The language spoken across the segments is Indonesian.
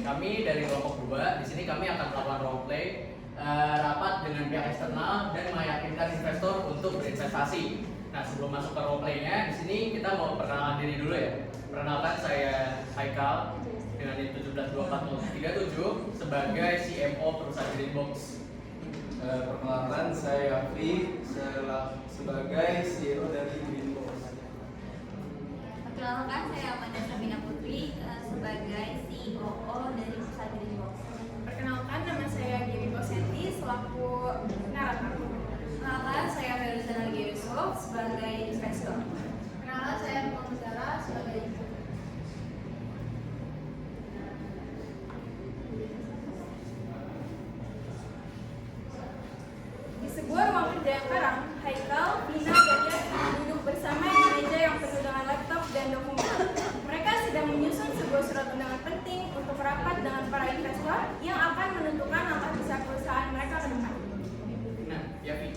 Kami dari kelompok 2, di sini kami akan melakukan role play, rapat dengan pihak eksternal dan meyakinkan investor untuk berinvestasi. Nah, sebelum masuk ke role play-nya, di sini kita mau perkenalan diri dulu ya. Perkenalkan, saya Haikal dengan NIM 172437 sebagai CMO perusahaan Greenbox. Perkenalkan, saya Yafri sebagai CEO dari Greenbox. Perkenalkan, saya Amanda Sabina Putri sebagai COO dari perusahaan Greenbox. Perkenalkan, nama saya Giri Bosenti selaku narator. Perkenalkan, saya Feruza Nadia Yusuf sebagai investor. Perkenalkan, saya Pemudara sebagai Di sebuah ruang kerja yang terang, Haikal, Vina, dan Yasmin duduk bersama di meja yang penuh dengan laptop dan dokumen. Mereka sedang menyusun sebuah surat undangan penting untuk rapat dengan para investor yang akan menentukan langkah besar perusahaan mereka ke depan. Nah, Yafi,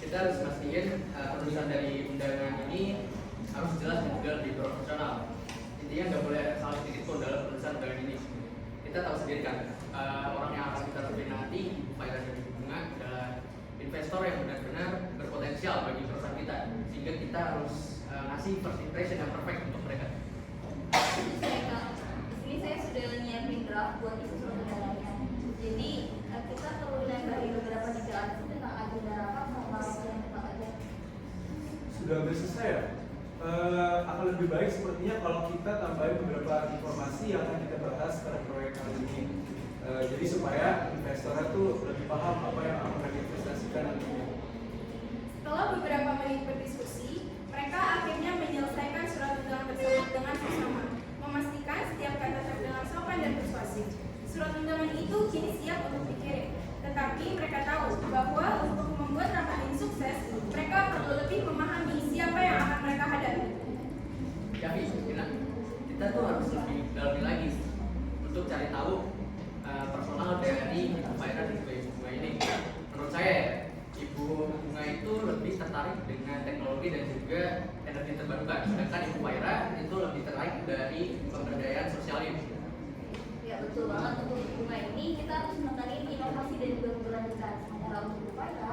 kita harus mastiin penulisan dari undangan ini harus jelas dan juga lebih profesional. Intinya nggak boleh ada salah sedikit pun dalam penulisan undangan ini. Kita tahu sendiri kan, orang yang akan kita terpilih nanti, Faira dan Bunga adalah investor yang benar-benar berpotensial bagi perusahaan kita, sehingga kita harus ngasih first impression yang perfect untuk mereka. Di sini saya sudah nyiapin draft buat isi surat undangannya. Jadi kita perlu lembarin beberapa detail tentang agenda rapat sama yang tetap aja. Sudah selesai ya? Akan lebih baik sepertinya kalau kita tambahin beberapa informasi yang akan kita bahas pada proyek kali ini. Jadi supaya investornya tuh lebih paham apa yang akan mereka investasikan nantinya. Setelah beberapa menit berdiskusi, mereka akhirnya menyelesaikan surat undangan tersebut dengan bersama, memastikan setiap kata terdengar sopan dan persuasif. Surat undangan itu kini siap untuk dikirim, tetapi mereka tahu bahwa untuk membuat rapat ini sukses, mereka perlu lebih memahami siapa yang akan mereka hadapi. Yafi, kita tuh harus lebih dalami lagi untuk cari tahu personal dari Ibu Faira dan juga Ibu Bunga ini. Menurut saya, Ibu Bunga itu lebih tertarik dengan teknologi dan juga energi terbarukan, sedangkan Ibu Faira itu lebih tertarik dari pemberdayaan sosial ini. Ya betul banget, untuk bunga ini kita harus menekankan inovasi dan juga keberlanjutan. Sementara untuk Faira,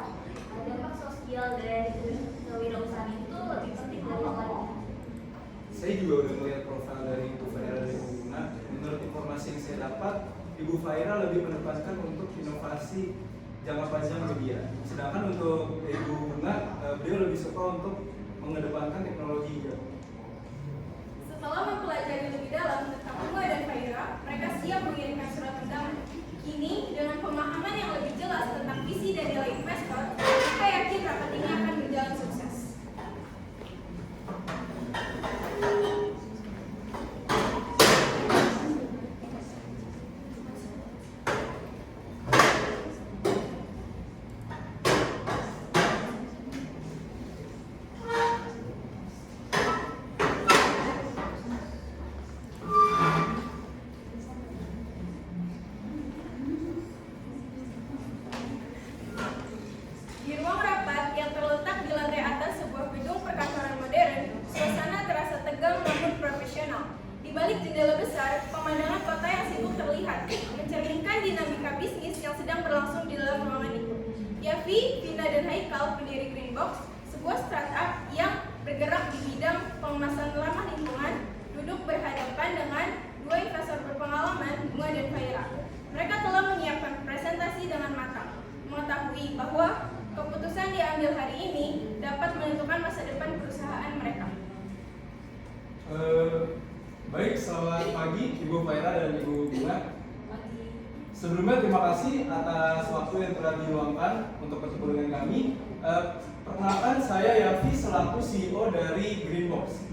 dampak sosial dari kewirausahaan itu lebih penting dari yang lain. Saya juga udah melihat profil dari Ibu Faira dan Ibu Bunga. Menurut informasi yang saya dapat, Ibu Faira lebih menekankan untuk inovasi jangka panjang media. Sedangkan untuk Ibu Bunga, beliau lebih suka untuk mengedepankan teknologi hijau. Setelah mempelajari lebih dalam tentang Bunga dan Faira, mereka siap mengirimkan surat undangan. Kini, dengan pemahaman yang lebih jelas tentang visi dan nilai investor, mereka yakin rapat ini akan berjalan sukses. Di ruang rapat yang terletak di lantai atas sebuah gedung perkantoran modern, suasana terasa tegang namun profesional. Di balik jendela besar, pemandangan kota yang sibuk terlihat, mencerminkan dinamika bisnis yang sedang berlangsung di dalam ruangan itu. Yafi, Vina, dan Haikal, pendiri Greenbox, sebuah startup yang bergerak di bidang pengemasan ramah lingkungan, duduk berhadapan dengan dua investor berpengalaman, Bunga dan Faira. Mereka telah menyiapkan presentasi dengan matang, mengetahui bahwa keputusan diambil hari ini dapat menentukan masa depan perusahaan mereka. Baik, selamat pagi Ibu Faira dan Ibu Bunga. Sebelumnya terima kasih atas waktu yang telah diluangkan untuk bertemu dengan kami. Perkenalkan, saya Yafi selaku CEO dari Greenbox.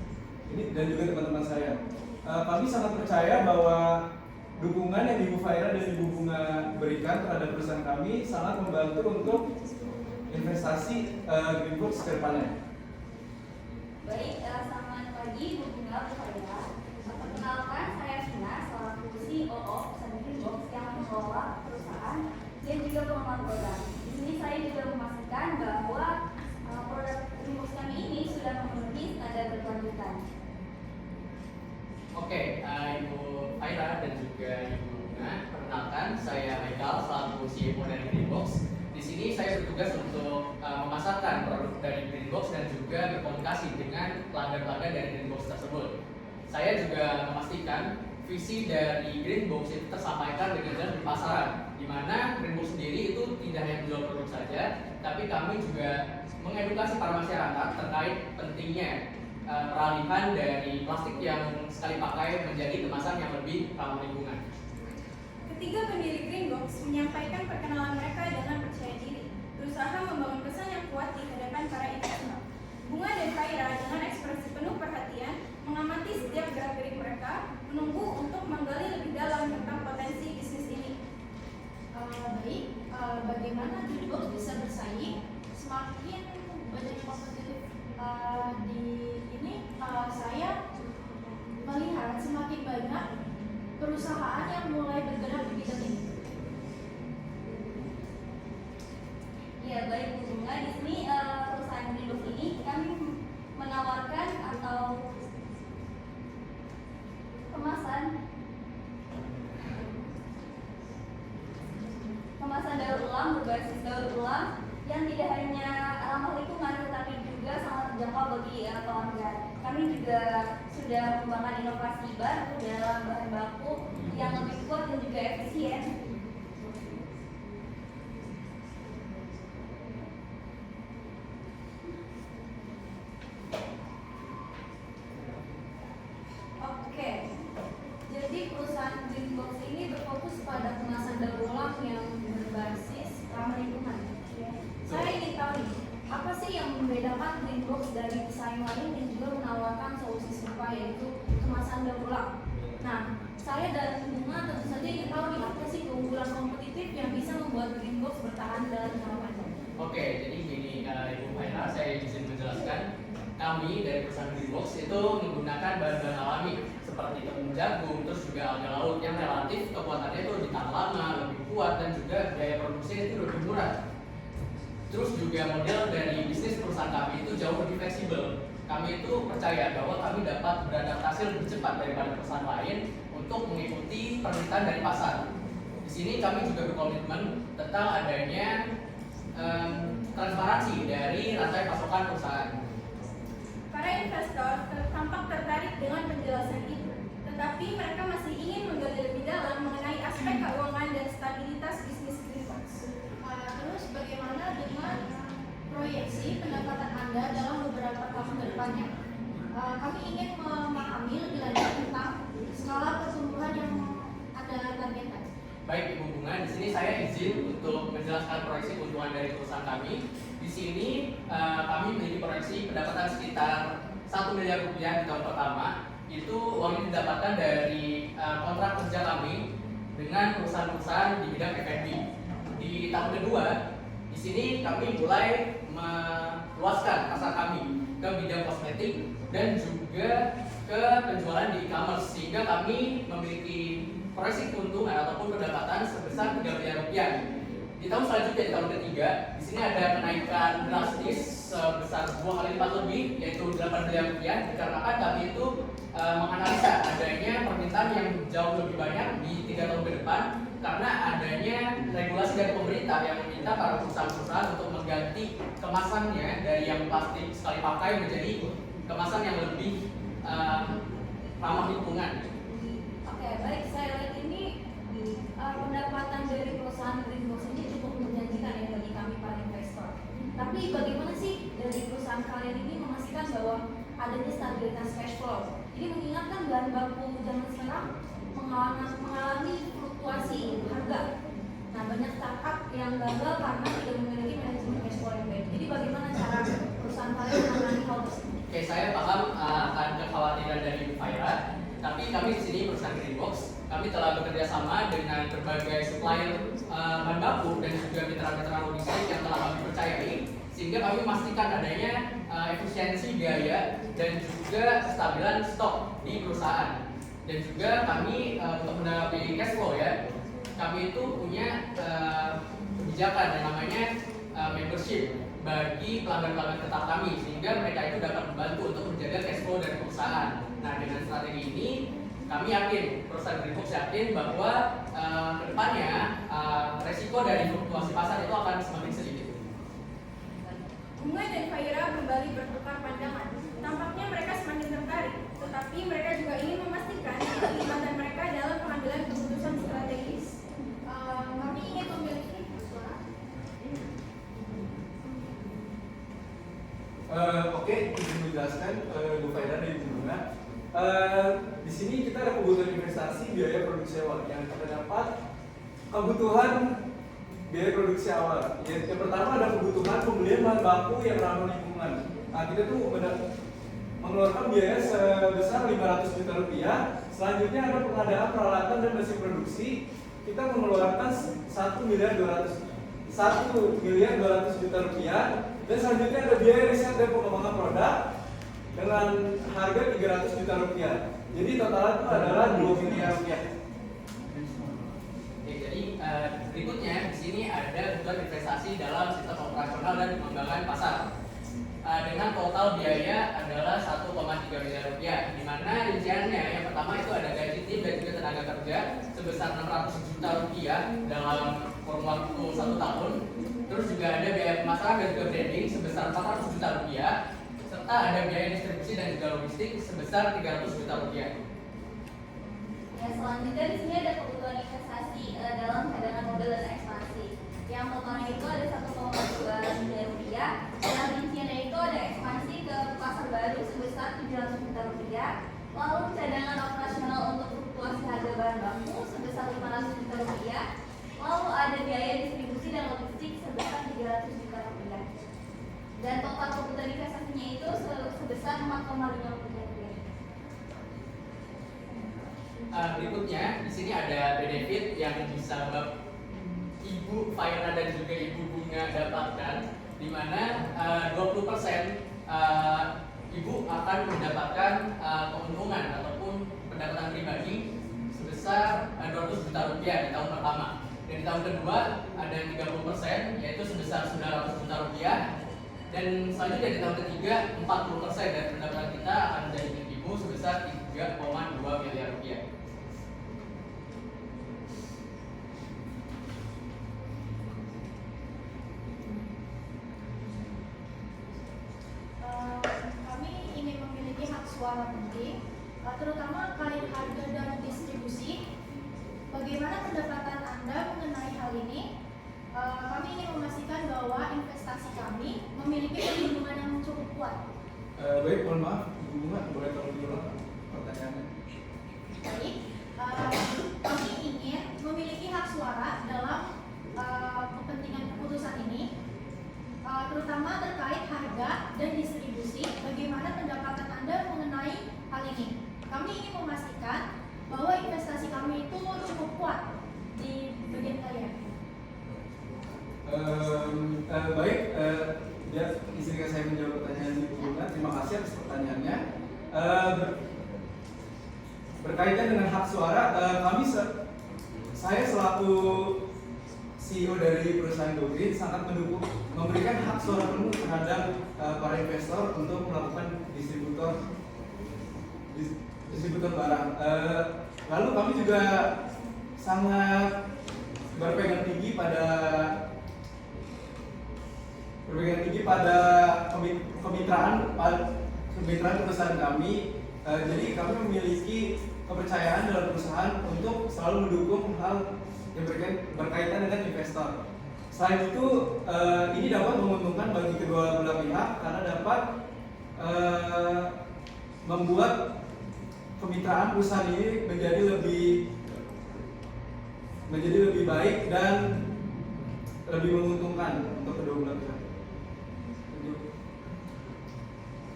Ini dan juga teman-teman saya. Kami sangat percaya bahwa dukungan yang Ibu Faira dan Ibu Bunga berikan terhadap perusahaan kami sangat membantu untuk investasi Greenbox ke depannya. Baik, selamat pagi Bu Bunga, Bu Faira. Perkenalkan, saya Vina selaku COO perusahaan Greenbox yang mengelola perusahaan dan juga pengembangan produk. Di sini saya juga memastikan bahwa produk Greenbox kami ini sudah memenuhi standar berkelanjutan. bertugas untuk memasarkan produk dari Greenbox dan juga berkomunikasi dengan pelanggan-pelanggan dari Greenbox tersebut. Saya juga memastikan visi dari Greenbox itu tersampaikan dengan jelas di pasaran, di mana Greenbox sendiri itu tidak hanya menjual produk saja, tapi kami juga mengedukasi para masyarakat terkait pentingnya peralihan dari plastik yang sekali pakai menjadi kemasan yang lebih ramah lingkungan. Ketiga pendiri Greenbox menyampaikan perkenalan mereka dengan percaya diri, berusaha membangun kesan yang kuat di hadapan para investor. Bunga dan Faira dengan ekspresi penuh perhatian mengamati setiap gerak-gerik mereka, menunggu untuk menggali lebih dalam tentang potensi bisnis ini. Bagaimana Greenbox bisa bersaing? Semakin banyak kompetitif di ini, saya melihat semakin banyak perusahaan yang mulai bergerak di bidang ini. Ya baik Bu Bunga, di sini perusahaan Greenbox ini kami menawarkan atau kemasan daur ulang berbasis daur ulang yang tidak hanya ramah lingkungan tetapi juga sangat terjangkau bagi pelanggan. Kami juga sudah mengembangkan inovasi baru dalam bahan baku yang lebih kuat dan juga efisien. Oke, jadi perusahaan Greenbox ini berfokus pada kemasan daur ulang yang berbasis ramah lingkungan. Saya ingin tahu nih, apa sih yang membedakan Greenbox dari pesaing lain yang juga menawarkan solusi serupa yaitu kemasan daur ulang? Nah, saya dan Bunga tentu saja ingin tahu nih apa sih keunggulan kompetitif yang bisa membuat Greenbox bertahan dalam jangka panjang. Oke, jadi gini Ibu Faira, saya izin menjelaskan. Kami dari perusahaan Greenbox itu menggunakan bahan-bahan alami seperti tepung jagung, terus juga alga laut yang relatif kekuatannya itu lebih tahan lama, lebih kuat, dan juga biaya produksinya itu lebih murah. Terus juga model dari bisnis perusahaan kami itu jauh lebih fleksibel. Kami itu percaya bahwa kami dapat beradaptasi lebih cepat daripada perusahaan lain untuk mengikuti permintaan dari pasar. Di sini kami juga berkomitmen tentang adanya transparansi dari rantai pasokan perusahaan. Para investor tampak tertarik dengan penjelasan itu, tetapi mereka masih ingin menggali lebih dalam mengenai aspek keuangan dan stabilitas bisnis Greenbox. Terus bagaimana dengan proyeksi pendapatan Anda dalam beberapa tahun ke depannya? Kami ingin memahami lebih lanjut tentang skala pertumbuhan yang Anda targetkan. Baik Ibu Bunga, di sini saya izin untuk menjelaskan proyeksi keuntungan dari perusahaan kami. Di sini kami memiliki proyeksi pendapatan sekitar 1 miliar rupiah di tahun pertama. Itu uang ini didapatkan dari kontrak kerja kami dengan perusahaan-perusahaan di bidang F&B. Di tahun kedua, di sini kami mulai meluaskan pasar kami ke bidang kosmetik dan juga ke penjualan di e-commerce, sehingga kami memiliki proyeksi keuntungan ataupun pendapatan sebesar 3 miliar rupiah. Di tahun selanjutnya, di tahun ketiga, di sini ada kenaikan drastis sebesar 2 kali lipat lebih, yaitu 8 miliar rupiah, dikarenakan kami itu menganalisa adanya permintaan yang jauh lebih banyak di 3 tahun ke depan karena adanya regulasi dari pemerintah yang meminta para perusahaan-perusahaan untuk mengganti kemasannya dari yang plastik sekali pakai menjadi kemasan yang lebih ramah lingkungan. Oke, baik. Saya lihat ini pendapatan dari perusahaan Greenbox ini cukup menjanjikan ya bagi kami para investor. Tapi bagaimana sih dari perusahaan kalian ini memastikan bahwa adanya stabilitas cash flow? Jadi mengingatkan bahan baku zaman sekarang mengalami fluktuasi harga. Nah, banyak startup yang gagal karena tidak memiliki manajemen cash flow yang baik. Jadi bagaimana cara perusahaan kalian menangani hal tersebut? Oke, saya paham akan kekhawatiran dari Ibu Faira. Tapi kami di sini perusahaan Greenbox, kami telah bekerja sama dengan berbagai supplier bahan baku dan juga mitra-mitra logistik yang telah kami percayai, sehingga kami memastikan adanya efisiensi biaya dan juga kestabilan stok di perusahaan. Dan juga kami untuk mendapat cash flow ya, kami itu punya kebijakan yang namanya membership bagi pelanggan-pelanggan tetap kami, sehingga mereka itu dapat membantu untuk menjaga cash flow dari perusahaan. Nah, dengan strategi ini kami yakin, perusahaan Greenbox yakin bahwa kedepannya resiko dari fluktuasi pasar itu akan semakin sedikit. kembali bertukar pandangan. Tampaknya mereka semakin tertarik, tetapi mereka juga ingin memastikan keterlibatan mereka dalam pengambilan keputusan strategis. Kami ingin memiliki suara. Oke, izin menjelaskan Bu Faira dari Bunga. Di sini kita ada kebutuhan investasi biaya produksi awal yang terdapat kebutuhan biaya produksi awal. Yang pertama ada kebutuhan pembelian bahan baku yang ramah lingkungan. Nah, kita tuh mengeluarkan biaya sebesar 500 juta rupiah. Selanjutnya ada pengadaan peralatan dan mesin produksi. Kita mengeluarkan 1 miliar 200 juta rupiah. Dan selanjutnya ada biaya riset dan pengembangan produk dengan harga 300 juta rupiah. Jadi totalnya itu adalah 2 miliar rupiah. Oke, jadi berikutnya di sini ada kebutuhan investasi dalam sistem operasional dan pengembangan pasar. Dengan total biaya adalah 1,3 miliar rupiah, di mana rinciannya yang pertama itu ada gaji tim dan juga tenaga kerja sebesar 600 juta rupiah dalam kurun waktu 1 tahun. Terus juga ada biaya pemasaran dan juga branding sebesar 400 juta rupiah, serta ada biaya distribusi dan juga logistik sebesar 300 juta rupiah. Ya, selanjutnya di sini ada kebutuhan investasi dalam cadangan modal dan ekspansi. Yang totalnya itu ada 1,2 miliar rupiah. Dan rinciannya itu ada ekspansi ke pasar baru sebesar 700 juta rupiah. Lalu cadangan operasional untuk fluktuasi harga bahan baku sebesar 500 juta rupiah. Lalu ada biaya distribusi dan logistik sebesar 300 juta rupiah. Dan total kebutuhan investasinya itu sebesar 4,5 miliar rupiah. Berikutnya di sini ada benefit yang bisa Ibu Faira dan juga Ibu Bunga dapatkan, di mana 20% Ibu akan mendapatkan keuntungan ataupun pendapatan pribadi sebesar 200 juta rupiah di tahun pertama. Dan di tahun kedua ada 30% yaitu sebesar 900 juta rupiah. Dan selanjutnya di tahun ketiga 40% dari pendapatan kita akan menjadi milik Ibu sebesar 3,2 miliar rupiah. Kami ingin memiliki hak suara penting, terutama kait harga dan distribusi. Bagaimana pendapatan Anda mengenai hal ini? Kami ingin memastikan bahwa investasi kami memiliki perlindungan yang cukup kuat. Baik, mohon maaf, Ibu Bunga, boleh tolong diulang pertanyaannya? Baik, kami ingin memiliki hak suara dalam kepentingan keputusan ini, terutama terkait harga dan distribusi. Bagaimana pendapatan Anda mengenai hal ini? Kami ingin memastikan bahwa investasi kami itu cukup kuat di bagian kalian. Baik, izinkan saya menjawab pertanyaan Ibu Bunga. Terima kasih atas pertanyaannya. Berkaitan dengan hak suara, saya selaku CEO dari perusahaan GoGreen sangat mendukung memberikan hak suara penuh terhadap para investor untuk melakukan distributor barang. Lalu kami juga sangat berpegang tinggi pada kemitraan perusahaan kami. Jadi kami memiliki kepercayaan dalam perusahaan untuk selalu mendukung hal yang berkaitan dengan investor. Selain itu, ini dapat menguntungkan bagi kedua belah pihak karena dapat membuat kemitraan perusahaan ini menjadi lebih baik dan lebih menguntungkan untuk kedua belah pihak.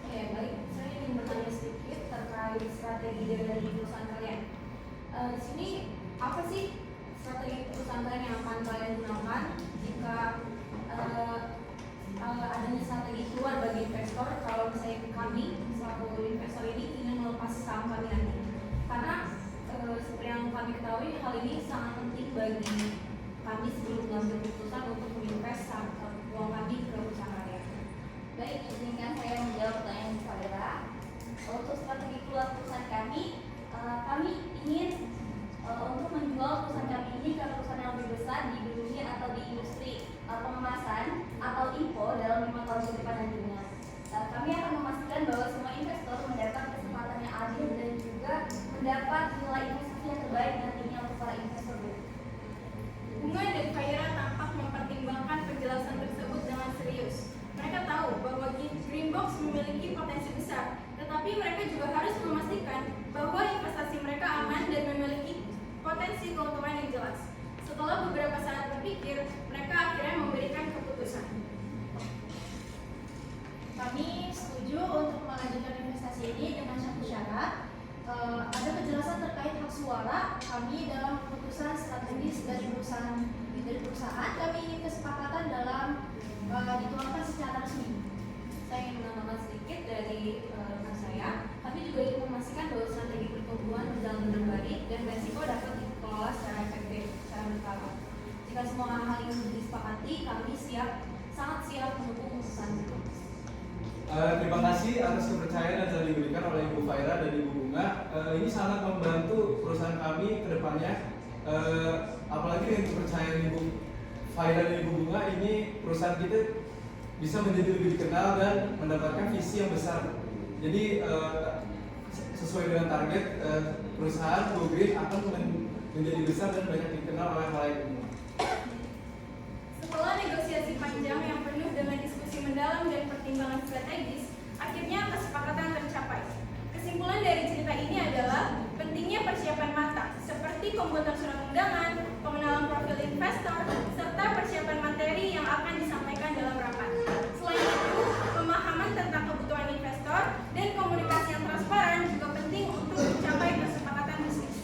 Oke, baik. Saya ingin bertanya sedikit terkait strategi dari perusahaan kalian. Di sini apa sih strategi perusahaan kalian yang akan kalian gunakan jika adanya strategi keluar bagi investor kalau misalnya kami selaku investor ini ingin melepas saham kami nanti? Karena seperti yang kami ketahui hal ini sangat penting bagi kami sebelum mengambil keputusan untuk menginvest uang kami ke perusahaan kalian. Baik, izinkan saya menjawab pertanyaan Bu Faira. Untuk strategi keluar perusahaan kami ingin untuk menjual perusahaan kami ini ke perusahaan yang lebih besar di dunia atau di industri pengemasan atau info dalam 5 tahun ke depan nantinya. Tapi mereka juga harus memastikan bahwa investasi mereka aman dan memiliki potensi keuntungan yang jelas. Setelah beberapa saat berpikir, mereka akhirnya memberikan keputusan. Kami setuju untuk melanjutkan investasi ini dengan satu syarat. Ada kejelasan terkait hak suara kami dalam keputusan strategis dari perusahaan. Kami ingin kesepakatan dalam dituangkan secara resmi. Saya ingin menambahkan sedikit dari rekan saya. Kami juga ingin memastikan bahwa strategi pertumbuhan berjalan dengan baik dan resiko dapat dikelola secara efektif, secara berkala. Jika semua hal ini sudah disepakati, kami sangat siap mendukung keputusan itu. Terima kasih atas kepercayaan yang telah diberikan oleh Ibu Faira dan Ibu Bunga. Ini sangat membantu perusahaan kami ke depannya. Apalagi dengan kepercayaan Ibu Faira dan Ibu Bunga, ini perusahaan kita bisa menjadi lebih dikenal dan mendapatkan visi yang besar. Jadi sesuai dengan target, perusahaan Go Green akan menjadi besar dan banyak dikenal oleh halayak umum. Setelah negosiasi panjang yang penuh dengan diskusi mendalam dan pertimbangan strategis, akhirnya kesepakatan tercapai. Kesimpulan dari cerita ini adalah pentingnya persiapan matang, seperti pembuatan surat undangan, pengenalan profil investor, serta persiapan materi yang akan disampaikan dalam rapat. Selain itu, pemahaman tentang kebutuhan investor dan komunikasi yang transparan juga penting untuk mencapai kesepakatan bisnis.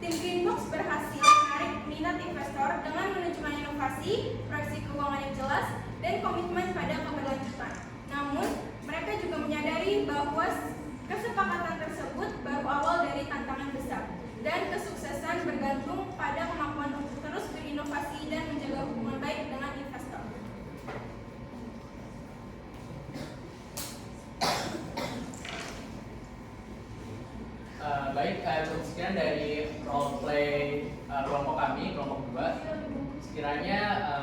Tim Greenbox berhasil menarik minat investor dengan menunjukkan inovasi, proyeksi keuangan yang jelas, dan komitmen pada keberlanjutan. Namun, mereka juga menyadari bahwa kesepakatan tersebut baru awal dari tantangan besar, dan kesuksesan bergantung pada kemampuan untuk terus berinovasi dan menjaga hubungan baik dengan investor. Baik, cukup sekian dari role play kelompok kami, kelompok 2. Sekiranya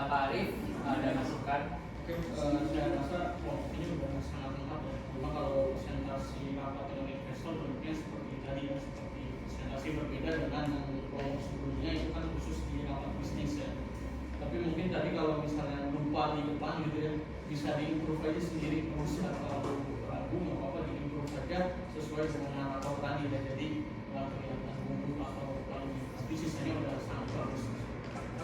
Pak Arif ada masukan. Oke, saya rasa ini sudah sangat lengkap ya. Memang kalau presentasi rapat dengan investor bentuknya seperti tadi ya, seperti presentasi berbeda dengan yang kelompok sebelumnya itu kan khusus di rapat bisnis ya. Tapi mungkin tadi kalau misalnya lupa di depan gitu ya, bisa diimprove aja sendiri terus atau ragu nggak apa-apa diimprove saja sesuai dengan rapat tadi ya. Jadi nggak kelihatan bumbu atau lalu tapi sisanya udah sangat bagus.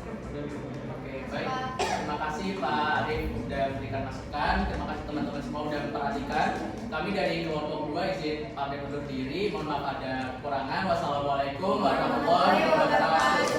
Oke, baik. Terima kasih Pak Arif sudah memberikan masukan. Terima kasih teman-teman semua sudah memperhatikan. Kami dari kelompok 2 izin pamit undur diri. Mohon maaf ada kekurangan. Wassalamualaikum warahmatullahi wabarakatuh.